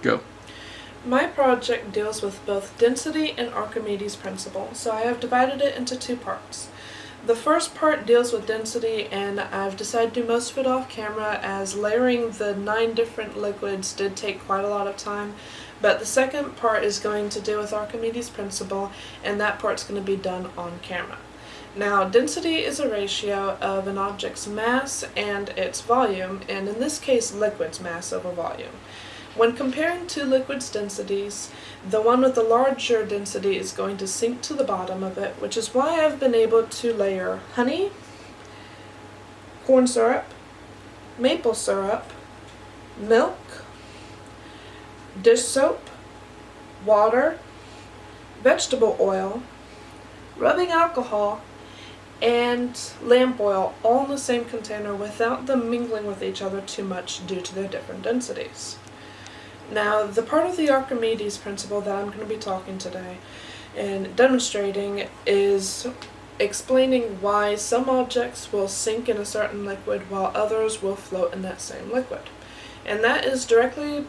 Go. My project deals with both density and Archimedes' principle, so I have divided it into two parts. The first part deals with density, and I've decided to do most of it off camera as layering the 9 different liquids did take quite a lot of time. But the second part is going to deal with Archimedes' principle, and that part's going to be done on camera. Now, density is a ratio of an object's mass and its volume, and in this case, liquid's mass over volume. When comparing two liquids' densities, the one with the larger density is going to sink to the bottom of it, which is why I've been able to layer honey, corn syrup, maple syrup, milk, dish soap, water, vegetable oil, rubbing alcohol, and lamp oil all in the same container without them mingling with each other too much due to their different densities. Now, the part of the Archimedes principle that I'm going to be talking today and demonstrating is explaining why some objects will sink in a certain liquid while others will float in that same liquid. And that is directly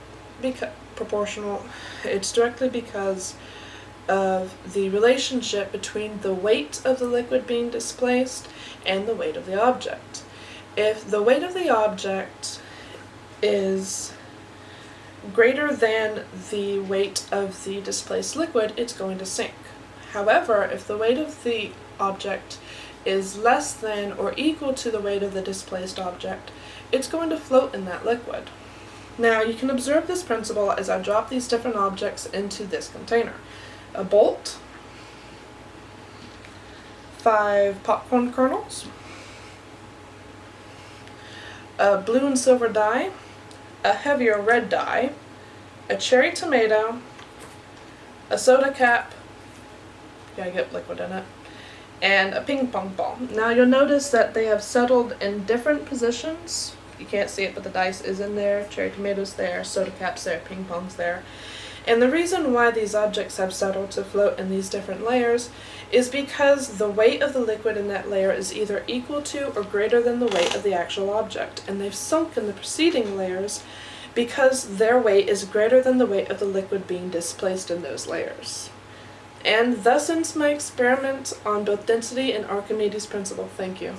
proportional. It's directly because of the relationship between the weight of the liquid being displaced and the weight of the object. If the weight of the object is greater than the weight of the displaced liquid, it's going to sink. However, if the weight of the object is less than or equal to the weight of the displaced object, it's going to float in that liquid. Now, you can observe this principle as I drop these different objects into this container. A bolt, 5 popcorn kernels, a blue and silver dye, a heavier red dye, a cherry tomato, a soda cap, gotta get liquid in it, and a ping pong ball. Now you'll notice that they have settled in different positions. You can't see it, but the dice is in there, cherry tomatoes there, soda cap's there, ping pong's there. And the reason why these objects have settled to float in these different layers is because the weight of the liquid in that layer is either equal to or greater than the weight of the actual object, and they've sunk in the preceding layers because their weight is greater than the weight of the liquid being displaced in those layers. And thus ends my experiment on both density and Archimedes' principle. Thank you.